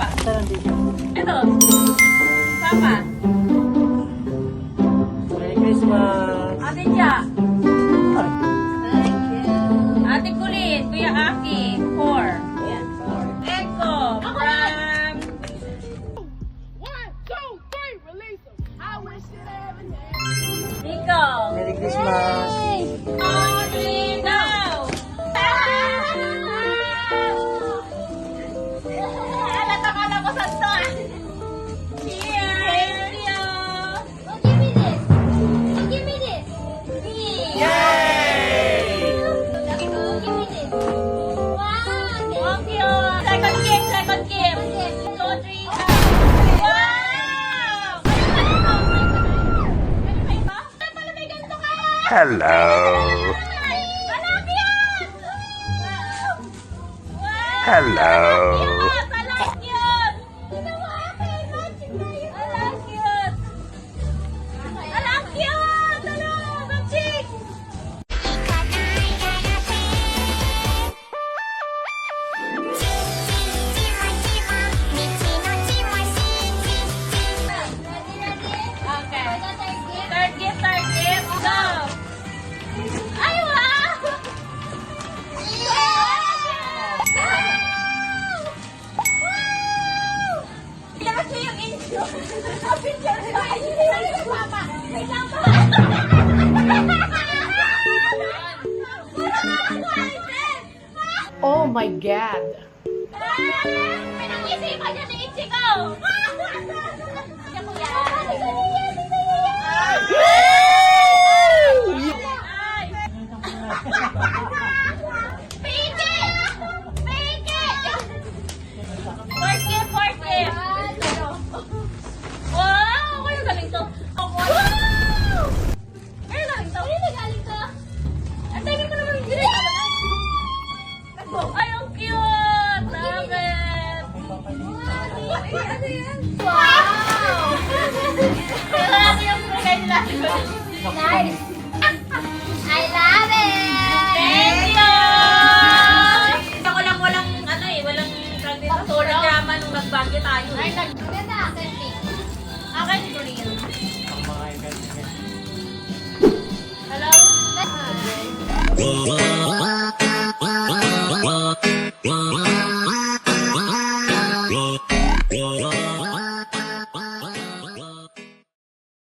Papa. Saan dito? Ito. Papa. Merry Christmas! Ate Tia. Ate Kulin. Kuya Aki. 4. Ayan, 4. Echo. From... 1, 2, 3, release them. I wish it ever had. Nico. Merry Christmas! Only now. Natakala ko sa to. Cheers. Thank you. Oh, give me this. Oh, give me this. Yay! Oh, give me this. Wow. Thank you. Second game, second game. 2, 3, wow! Ano ba ito? Pala may ganito ka! Hello! Malaki yan! Wow! Hello! Cute! Alang cute! Alang cute! Alang cute! Alang! Magic! Okay. Third gift, go! Ay, wow! Ilabas mo yung intro. Ang picture ko. Mama, wait lang po. Oh my God. Pinag-isipan niya ni Ichiko. Siya po yan. Ay! Piki! Piki! Fourth gift, fourth gift. Wow! Kaya galing to. Wow! Kaya galing to. Ang dami mo naman yung ginagawa. Ay, ang cute! Love it! Wow! Kaya yung bigay nila. Nice. I love it. Thank you! Ako lang walang ano eh, walang tulong drama nung nagbagyo tayo. Ay, Maganda, Kenty. akin green. Hello? Wow.